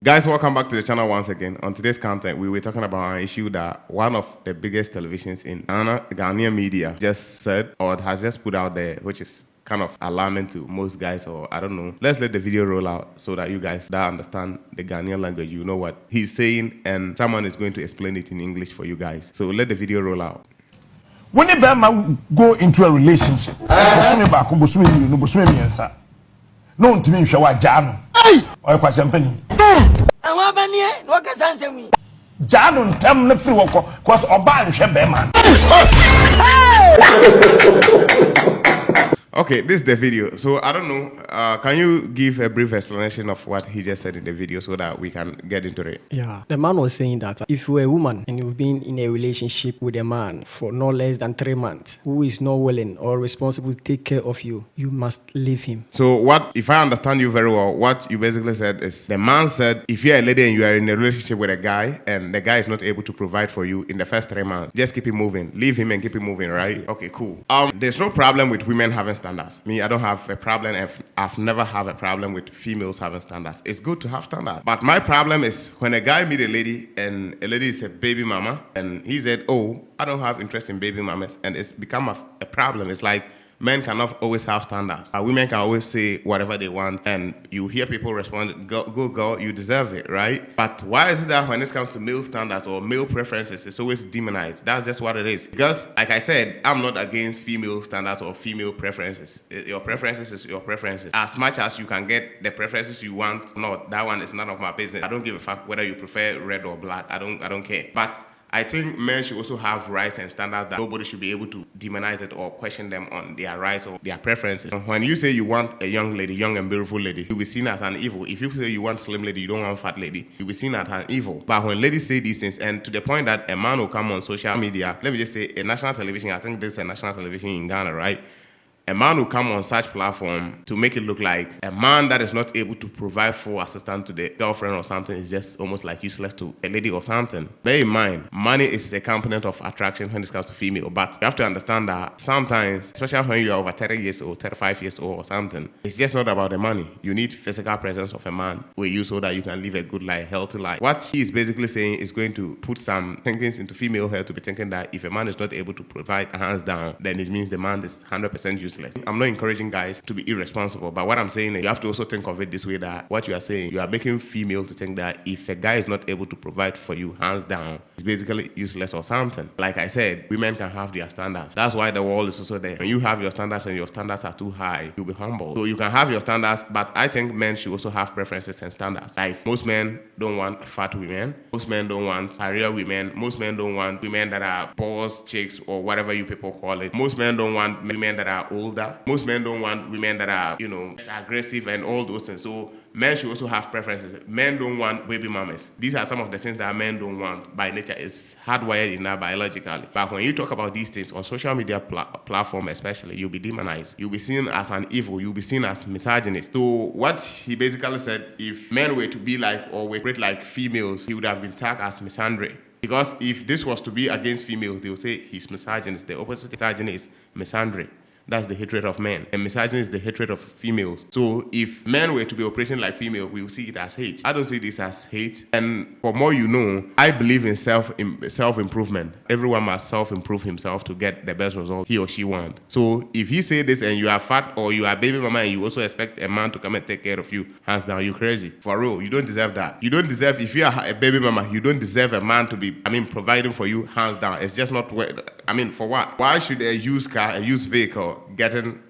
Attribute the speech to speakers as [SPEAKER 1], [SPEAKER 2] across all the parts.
[SPEAKER 1] Guys, welcome back to the channel once again. On today's content, we were talking about an issue that one of the biggest televisions in Ghanaian media just said or has just put out there, which is kind of alarming to most guys, or I don't know. Let's let the video roll out so that you guys that understand the Ghanaian language, you know what he's saying, and someone is going to explain it in English for you guys. So let the video roll out.
[SPEAKER 2] When a man go into a relationship, no to me show Jano or Quasampany. Jano tell me free walk cause or ban Shabeman.
[SPEAKER 1] Okay, this is the video. So I don't know. Can you give a brief explanation of what he just said in the video so that we can get into it?
[SPEAKER 3] Yeah, the man was saying that if you're a woman and you've been in a relationship with a man for no less than 3 months who is not willing or responsible to take care of you, you must leave him.
[SPEAKER 1] So what, if I understand you very well, what you basically said is the man said if you're a lady and you are in a relationship with a guy and the guy is not able to provide for you in the first 3 months, just keep it moving. Leave him and keep it moving, right? Okay, cool. There's no problem with women having standards. Me, I don't have a problem, and I've never had a problem with females having standards. It's good to have standards. But my problem is when a guy meet a lady and a lady is a baby mama and he said, oh, I don't have interest in baby mamas, and it's become a problem. It's like men cannot always have standards. Women can always say whatever they want, and you hear people respond, go girl, you deserve it, right? But why is it that when it comes to male standards or male preferences, it's always demonized? That's just what it is. Because, like I said, I'm not against female standards or female preferences. Your preferences is your preferences. As much as you can get the preferences you want, not that one is none of my business. I don't give a fuck whether you prefer red or black. I don't care. But I think men should also have rights and standards that nobody should be able to demonize it or question them on their rights or their preferences. When you say you want a young lady, young and beautiful lady, you'll be seen as an evil. If you say you want slim lady, you don't want fat lady, you'll be seen as an evil. But when ladies say these things, and to the point that a man will come on social media, let me just say a national television, I think this is a national television in Ghana, right? A man will come on such platform to make it look like a man that is not able to provide full assistance to the girlfriend or something is just almost like useless to a lady or something. Bear in mind, money is a component of attraction when it comes to female, but you have to understand that sometimes, especially when you are over 30 years old, 35 years old or something, it's just not about the money. You need physical presence of a man with you so that you can live a good life, healthy life. What he is basically saying is going to put some thinkings into female head to be thinking that if a man is not able to provide hands down, then it means the man is 100% useless. I'm not encouraging guys to be irresponsible, but what I'm saying is you have to also think of it this way, that what you are saying, you are making females to think that if a guy is not able to provide for you hands down, it's basically useless or something. Like I said, women can have their standards. That's why the wall is also there. When you have your standards and your standards are too high, you'll be humble. So you can have your standards, but I think men should also have preferences and standards. Like most men don't want fat women. Most men don't want career women. Most men don't want women that are boss chicks or whatever you people call it. Most men don't want women that are older. Most men don't want women that are, aggressive and all those things. So men should also have preferences. Men don't want baby mamas. These are some of the things that men don't want by nature. It's hardwired in that biologically. But when you talk about these things on social media platform especially, you'll be demonized. You'll be seen as an evil. You'll be seen as misogynist. So what he basically said, if men were to be like or operate like females, he would have been tagged as misandry. Because if this was to be against females, they would say he's misogynist. The opposite of misogyny is misandry. That's the hatred of men. And misogyny is the hatred of females. So if men were to be operating like females, we will see it as hate. I don't see this as hate. And for more you know, I believe in self-improvement. Everyone must self-improve himself to get the best result he or she wants. So if he say this and you are fat or you are baby mama and you also expect a man to come and take care of you, hands down, you crazy. For real, you don't deserve that. You don't deserve, if you are a baby mama, you don't deserve a man to be, providing for you, hands down. It's just not, for what? Why should a used car, a used vehicle, getting,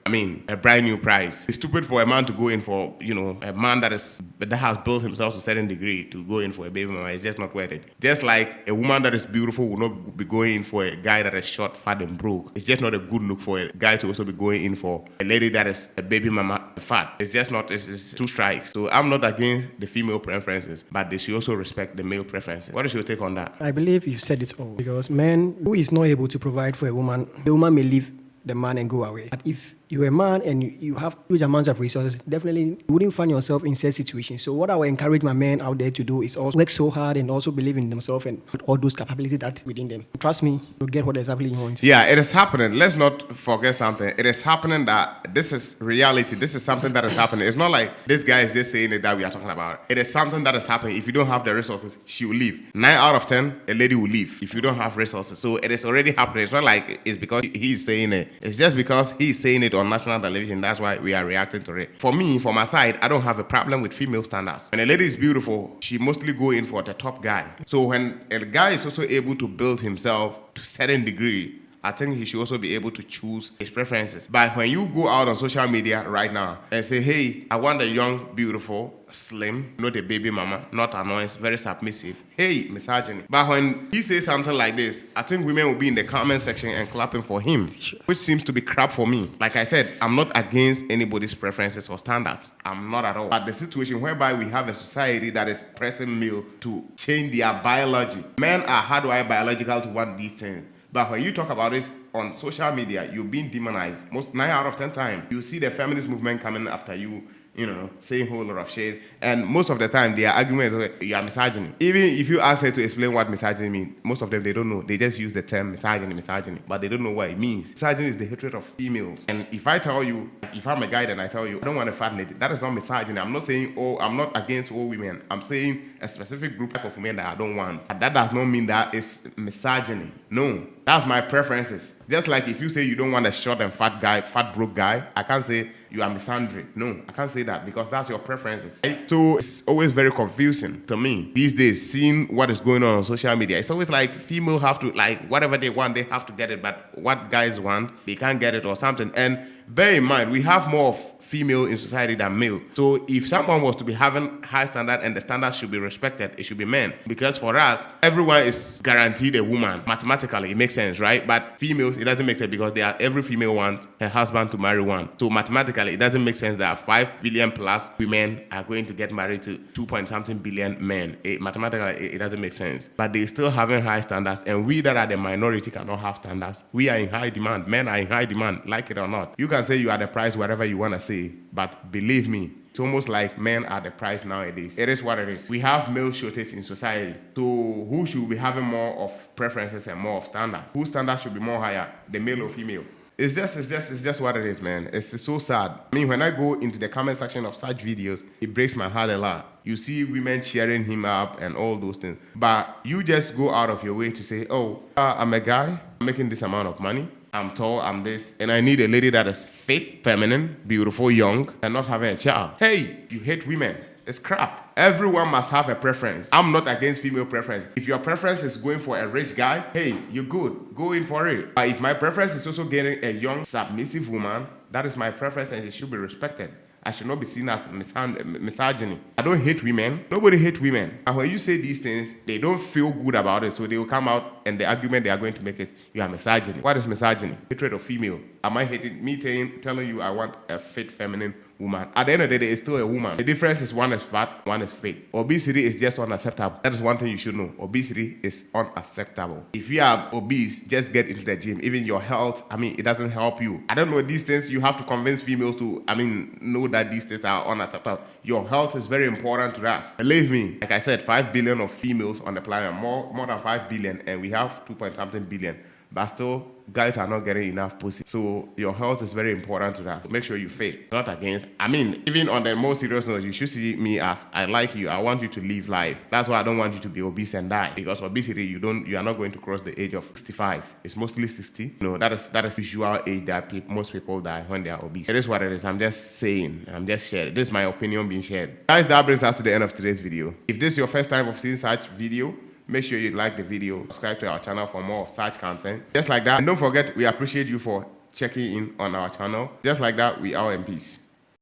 [SPEAKER 1] a brand new price? It's stupid for a man to go in for, a man that has built himself to a certain degree to go in for a baby mama. It's just not worth it. Just like a woman that is beautiful will not be going in for a guy that is short, fat, and broke. It's just not a good look for a guy to also be going in for a lady that is a baby mama fat. It's just not, it's two strikes. So I'm not against the female preferences, but they should also respect the male preferences. What is your take on that?
[SPEAKER 3] I believe you said it all. Because man who is not able to provide for a woman, the woman may leave the man and go away. But if you're a man and you have huge amounts of resources, definitely you wouldn't find yourself in such situations. So what I would encourage my men out there to do is also work so hard and also believe in themselves and put all those capabilities that's within them. Trust me, you'll get what exactly you want.
[SPEAKER 1] Yeah, it is happening. Let's not forget something. It is happening that this is reality. This is something that is happening. It's not like this guy is just saying it that we are talking about. It is something that is happening. If you don't have the resources, she will leave. 9 out of 10, a lady will leave if you don't have resources. So it is already happening. It's not like it's because he's saying it. It's just because he's saying it on national television. That's why we are reacting to it. For me, for my side, I don't have a problem with female standards. When a lady is beautiful, she mostly go in for the top guy. So when a guy is also able to build himself to a certain degree, I think he should also be able to choose his preferences. But when you go out on social media right now and say, hey, I want a young, beautiful, slim, not a baby mama, not annoying, very submissive, hey, misogyny. But when he says something like this, I think women will be in the comment section and clapping for him, which seems to be crap for me. Like I said, I'm not against anybody's preferences or standards. I'm not at all. But the situation whereby we have a society that is pressing male to change their biology. Men are hardwired biological to want these things. But when you talk about it on social media, you're being demonized. Most 9 out of 10 times, you see the feminist movement coming after you, saying a whole lot of shit. And most of the time, their argument is you are misogyny. Even if you ask her to explain what misogyny means, most of them, they don't know. They just use the term misogyny, but they don't know what it means. Misogyny is the hatred of females. And if I tell you, if I'm a guy and I tell you, I don't want a fat lady, that is not misogyny. I'm not saying, I'm not against all women. I'm saying a specific group of women that I don't want. And that does not mean that it's misogyny. No, that's my preferences. Just like if you say you don't want a short and fat guy, fat broke guy, I can't say you are misandry. No, I can't say that because that's your preferences. Right? So it's always very confusing to me these days, seeing what is going on social media. It's always like female have to, like, whatever they want, they have to get it. But what guys want, they can't get it or something. And bear in mind, we have more of female in society than male. So if someone was to be having high standard and the standards should be respected, it should be men. Because for us, everyone is guaranteed a woman. Mathematically, it makes sense, right? But females, it doesn't make sense because every female wants her husband to marry one. So mathematically, it doesn't make sense that 5 billion plus women are going to get married to 2-point-something billion men. Mathematically, it doesn't make sense. But they still having high standards, and we that are the minority cannot have standards. We are in high demand. Men are in high demand, like it or not. You can say you are the price, whatever you want to say, but believe me, it's almost like men are the price nowadays. It is what it is. We have male shortage in society. So who should be having more of preferences and more of standards? Whose standards should be more higher, the male or female? It's just what it is, man. It's so sad. I mean, when I go into the comment section of such videos, it breaks my heart a lot. You see women cheering him up and all those things. But you just go out of your way to say, oh, I'm a guy, I'm making this amount of money. I'm tall, I'm this, and I need a lady that is fit, feminine, beautiful, young, and not having a child. Hey, you hate women. It's crap. Everyone must have a preference. I'm not against female preference. If your preference is going for a rich guy, hey, you're good. Go in for it. But if my preference is also getting a young, submissive woman, that is my preference and it should be respected. I should not be seen as misogyny. I don't hate women. Nobody hates women. And when you say these things, they don't feel good about it. So they will come out and the argument they are going to make is, you are misogyny. What is misogyny? Hatred of female. Am I hating me telling you I want a fit, feminine woman? At the end of the day, it's still a woman. The difference is one is fat, one is fit. Obesity is just unacceptable. That is one thing you should know. Obesity is unacceptable. If you are obese, just get into the gym. Even your health, it doesn't help you. I don't know these things. You have to convince females to, know that these things are unacceptable. Your health is very important to us. Believe me, like I said, 5 billion of females on the planet, more than 5 billion, and we have 2-point-something billion. But still, guys are not getting enough pussy. So your health is very important to that. Make sure you fit. Not against. Even on the most serious note, you should see me as I like you. I want you to live life. That's why I don't want you to be obese and die. Because obesity, you are not going to cross the age of 65. It's mostly 60. That is the usual age that most people die when they are obese. It is what it is. I'm just saying. I'm just sharing. This is my opinion being shared. Guys, that brings us to the end of today's video. If this is your first time of seeing such video, make sure you like the video, subscribe to our channel for more of such content. Just like that. And don't forget, we appreciate you for checking in on our channel. Just like that, we are in peace.